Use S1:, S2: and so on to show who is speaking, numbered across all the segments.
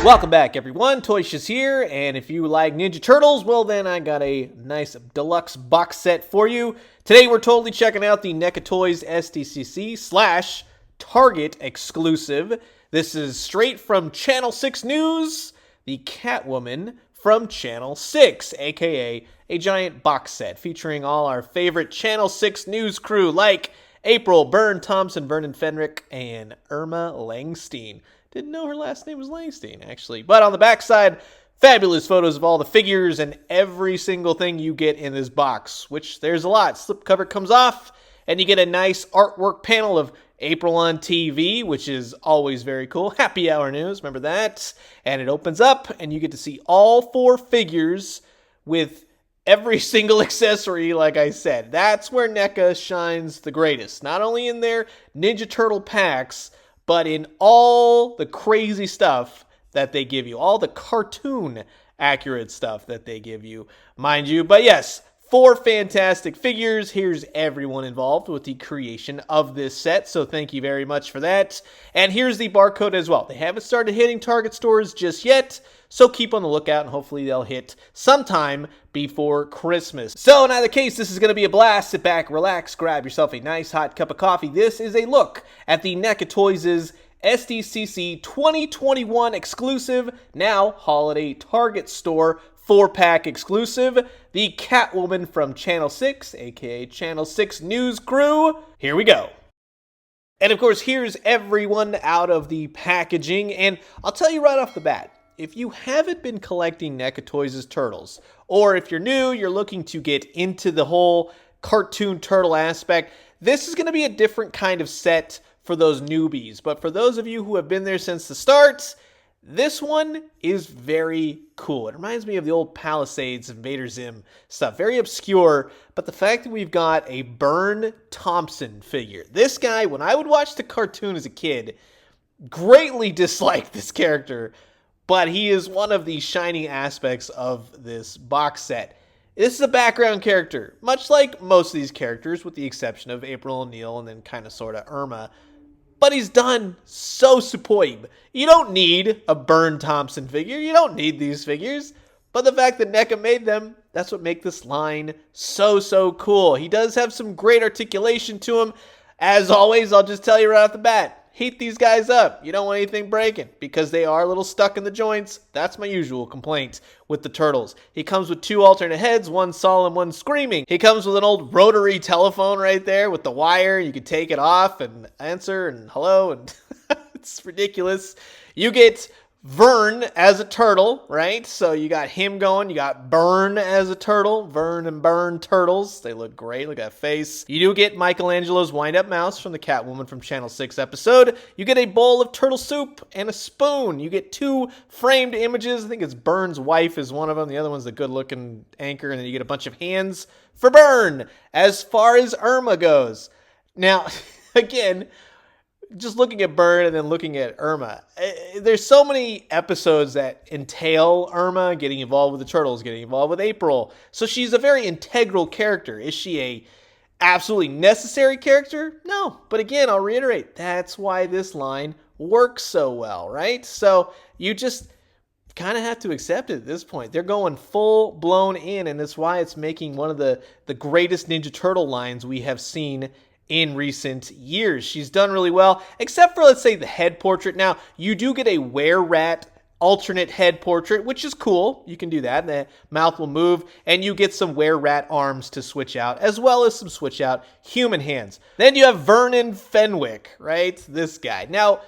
S1: Welcome back, everyone. Toyshiz here, and if you like Ninja Turtles, well then I got a nice deluxe box set for you. Today we're totally checking out the NECA Toys SDCC / Target exclusive. This is straight from Channel 6 News, the Catwoman from Channel 6, aka a giant box set featuring all our favorite Channel 6 News crew like April, Burne Thompson, Vernon Fenwick, and Irma Langinstein. Didn't know her last name was Langinstein, actually. But on the backside, fabulous photos of all the figures and every single thing you get in this box, which there's a lot. Slipcover comes off, and you get a nice artwork panel of April on TV, which is always very cool. Happy Hour News, remember that? And it opens up, and you get to see all 4 figures with every single accessory, like I said. That's where NECA shines the greatest. Not only in their Ninja Turtle packs, but in all the crazy stuff that they give you. All the cartoon accurate stuff that they give you, mind you. But yes, 4 fantastic figures. Here's everyone involved with the creation of this set, so thank you very much for that. And here's the barcode as well. They haven't started hitting Target stores just yet, so keep on the lookout, and hopefully they'll hit sometime before Christmas. So in either case, this is going to be a blast. Sit back, relax, grab yourself a nice hot cup of coffee. This is a look at the NECA Toys SDCC 2021 exclusive, now holiday Target store 4-pack exclusive, the Catwoman from Channel 6, aka Channel 6 News crew. Here we go. And of course, here's everyone out of the packaging, and I'll tell you right off the bat, if you haven't been collecting NECA Toys' Turtles, or if you're new, you're looking to get into the whole cartoon turtle aspect, this is going to be a different kind of set for those newbies. But for those of you who have been there since the start, this one is very cool. It reminds me of the old Palisades and Vader Zim stuff. Very obscure, but the fact that we've got a Burne Thompson figure. This guy, when I would watch the cartoon as a kid, greatly disliked this character, but he is one of the shining aspects of this box set. This is a background character, much like most of these characters, with the exception of April O'Neil and then kind of sort of Irma. But he's done so superb. You don't need a Burne Thompson figure. You don't need these figures. But the fact that NECA made them, that's what makes this line so cool. He does have some great articulation to him. As always, I'll just tell you right off the bat, heat these guys up. You don't want anything breaking because they are a little stuck in the joints. That's my usual complaint with the Turtles. He comes with 2 alternate heads, one solemn, one screaming. He comes with an old rotary telephone right there with the wire. You can take it off and answer and hello, and it's ridiculous. You get Vern as a turtle, right? So you got him going. You got Burne as a turtle. Vern and Burne turtles. They look great. Look at that face. You do get Michelangelo's wind-up mouse from the Catwoman from Channel 6 episode. You get a bowl of turtle soup and a spoon. You get 2 framed images. I think it's Burne's wife is one of them. The other one's the good-looking anchor. And then you get a bunch of hands for Burne as far as Irma goes. Now, again, just looking at Burne and then looking at Irma, there's so many episodes that entail Irma getting involved with the Turtles, getting involved with April. So she's a very integral character. Is she a absolutely necessary character? No. But again, I'll reiterate, that's why this line works so well, right? So you just kind of have to accept it at this point. They're going full blown in, and that's why it's making one of the greatest Ninja Turtle lines we have seen in recent years. She's done really well, except for, let's say, the head portrait. Now, you do get a Were-Rat alternate head portrait, which is cool. You can do that. The mouth will move, and you get some Were-Rat arms to switch out, as well as some switch out human hands. Then you have Vernon Fenwick, right? This guy. Now,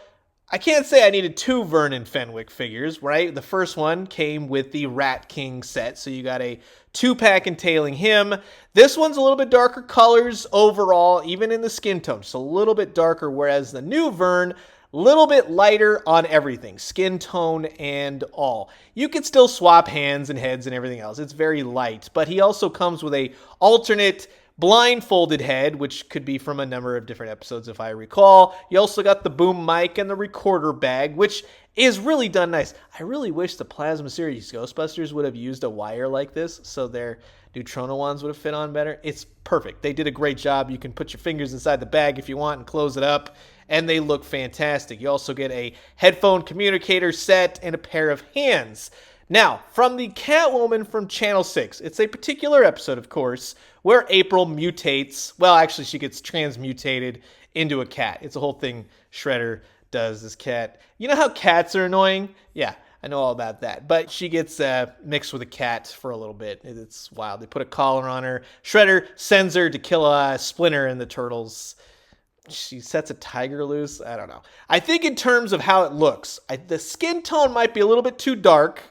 S1: I can't say I needed 2 Vernon Fenwick figures, right? The first one came with the Rat King set, so you got a 2-pack entailing him. This one's a little bit darker colors overall, even in the skin tone. Just a little bit darker, whereas the new Vern, a little bit lighter on everything, skin tone and all. You can still swap hands and heads and everything else. It's very light, but he also comes with a alternate blindfolded head, which could be from a number of different episodes if I recall. You also got the boom mic and the recorder bag, which is really done nice. I really wish the Plasma Series Ghostbusters would have used a wire like this so their Neutrona ones would have fit on better. It's perfect. They did a great job. You can put your fingers inside the bag if you want and close it up, and they look fantastic. You also get a headphone communicator set and a pair of hands. Now, from the Catwoman from Channel 6, it's a particular episode, of course, where April mutates. Well, actually, she gets transmutated into a cat. It's a whole thing Shredder does, this cat. You know how cats are annoying? Yeah, I know all about that. But she gets mixed with a cat for a little bit. It's wild. They put a collar on her. Shredder sends her to kill Splinter and the Turtles. She sets a tiger loose. I don't know. I think in terms of how it looks, the skin tone might be a little bit too dark.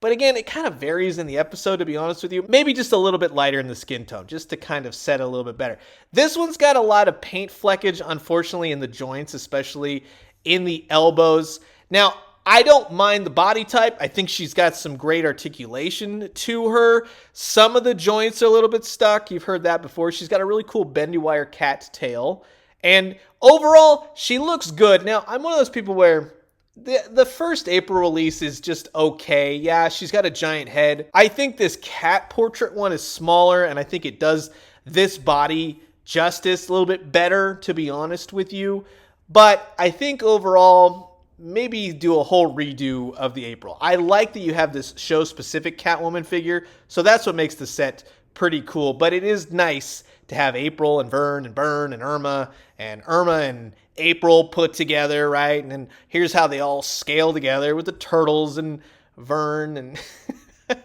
S1: But again, it kind of varies in the episode, to be honest with you. Maybe just a little bit lighter in the skin tone, just to kind of set it a little bit better. This one's got a lot of paint fleckage, unfortunately, in the joints, especially in the elbows. Now, I don't mind the body type. I think she's got some great articulation to her. Some of the joints are a little bit stuck. You've heard that before. She's got a really cool bendy wire cat tail. And overall, she looks good. Now, I'm one of those people where the first April release is just okay. Yeah, she's got a giant head. I think this cat portrait one is smaller, and I think it does this body justice a little bit better, to be honest with you. But I think overall, maybe do a whole redo of the April. I like that you have this show-specific Catwoman figure, so that's what makes the set pretty cool. But it is nice to have April and Vern and Burne and Irma and April put together, right? And then here's how they all scale together with the turtles and Vern and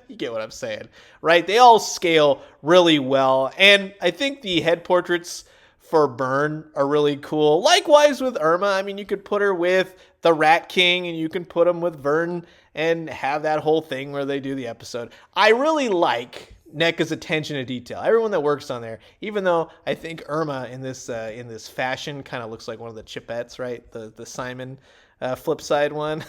S1: you get what I'm saying, right? They all scale really well. And I think the head portraits for Burne are really cool. Likewise with Irma. I mean, you could put her with the Rat King and you can put them with Vern and have that whole thing where they do the episode. I really like NECA's attention to detail. Everyone that works on there, even though I think Irma in this fashion kind of looks like one of the Chipettes, right? The Simon flip side one.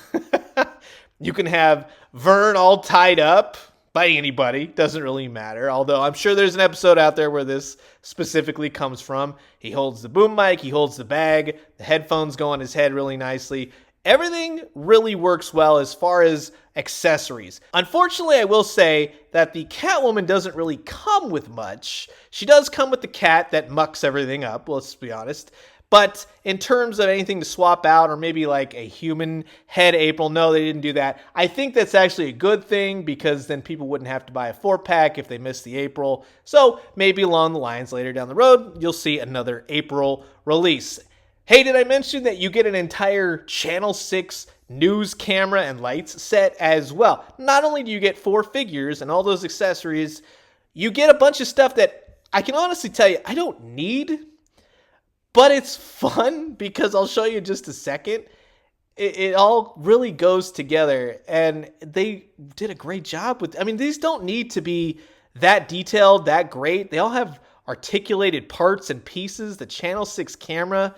S1: You can have Vern all tied up by anybody. Doesn't really matter. Although I'm sure there's an episode out there where this specifically comes from. He holds the boom mic. He holds the bag. The headphones go on his head really nicely. Everything really works well as far as accessories. Unfortunately, I will say that the Catwoman doesn't really come with much. She does come with the cat that mucks everything up, let's be honest. But in terms of anything to swap out or maybe like a human head April, no, they didn't do that. I think that's actually a good thing because then people wouldn't have to buy a 4-pack if they missed the April. So maybe along the lines later down the road, you'll see another April release. Hey, did I mention that you get an entire Channel 6 news camera and lights set as well? Not only do you get 4 figures and all those accessories, you get a bunch of stuff that I can honestly tell you I don't need, but it's fun because I'll show you in just a second. It all really goes together, and they did a great job with. I mean, these don't need to be that detailed, that great. They all have articulated parts and pieces. The Channel 6 camera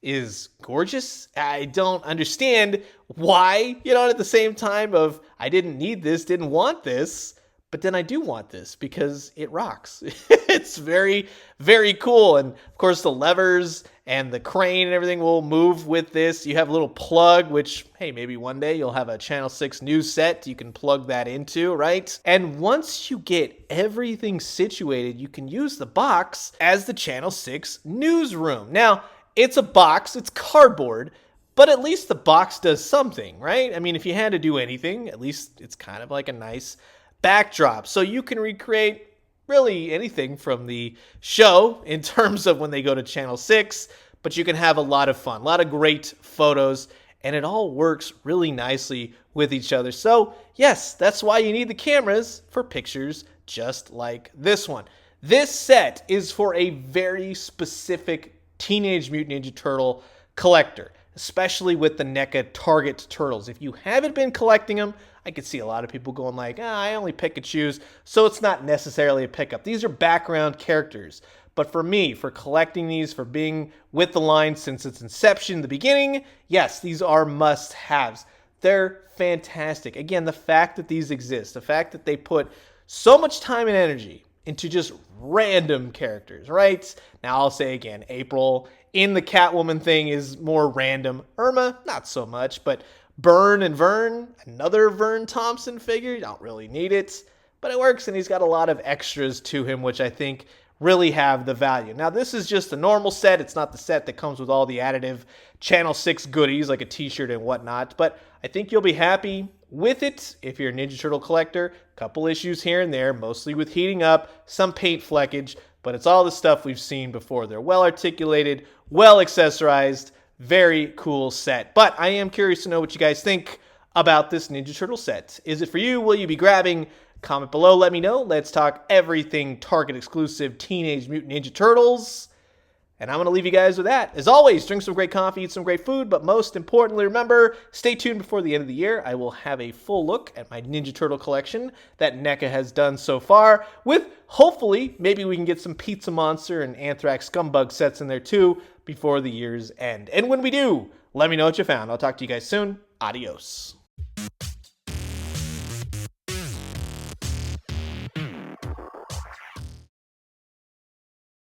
S1: is gorgeous. I don't understand why, at the same time of I didn't need this, didn't want this, but then I do want this because it rocks. It's very, very cool. And of course the levers and the crane and everything will move with this. You have a little plug, which, hey, maybe one day you'll have a Channel 6 news set you can plug that into, right? And once you get everything situated, you can use the box as the Channel 6 newsroom. Now, it's a box, it's cardboard, but at least the box does something, right? I mean, if you had to do anything, at least it's kind of like a nice backdrop. So you can recreate really anything from the show in terms of when they go to Channel 6, but you can have a lot of fun, a lot of great photos, and it all works really nicely with each other. So yes, that's why you need the cameras for pictures just like this one. This set is for a very specific Teenage Mutant Ninja Turtle collector, especially with the NECA Target turtles. If you haven't been collecting them, I could see a lot of people going like, I only pick and choose, so it's not necessarily a pickup. These are background characters. But for me, for collecting these, for being with the line since its inception in the beginning, yes, these are must-haves. They're fantastic. Again, the fact that these exist, the fact that they put so much time and energy into just random characters, right? Now I'll say again, April in the Catwoman thing is more random. Irma, not so much, but Burne and Vern, another Vernon Thompson figure, you don't really need it, but it works, and he's got a lot of extras to him, which I think really have the value. Now, this is just a normal set. It's not the set that comes with all the additive Channel 6 goodies like a t-shirt and whatnot, but I think you'll be happy with it if you're a Ninja Turtle collector. Couple issues here and there, mostly with heating up, some paint fleckage, but it's all the stuff we've seen before. They're well articulated, well accessorized, very cool set. But I am curious to know what you guys think about this Ninja Turtle set. Is it for you? Will you be grabbing? Comment below, let me know. Let's talk everything Target exclusive Teenage Mutant Ninja Turtles. And I'm going to leave you guys with that. As always, drink some great coffee, eat some great food, but most importantly, remember, stay tuned before the end of the year. I will have a full look at my Ninja Turtle collection that NECA has done so far, with hopefully, maybe we can get some Pizza Monster and Anthrax Scumbug sets in there too before the year's end. And when we do, let me know what you found. I'll talk to you guys soon. Adios.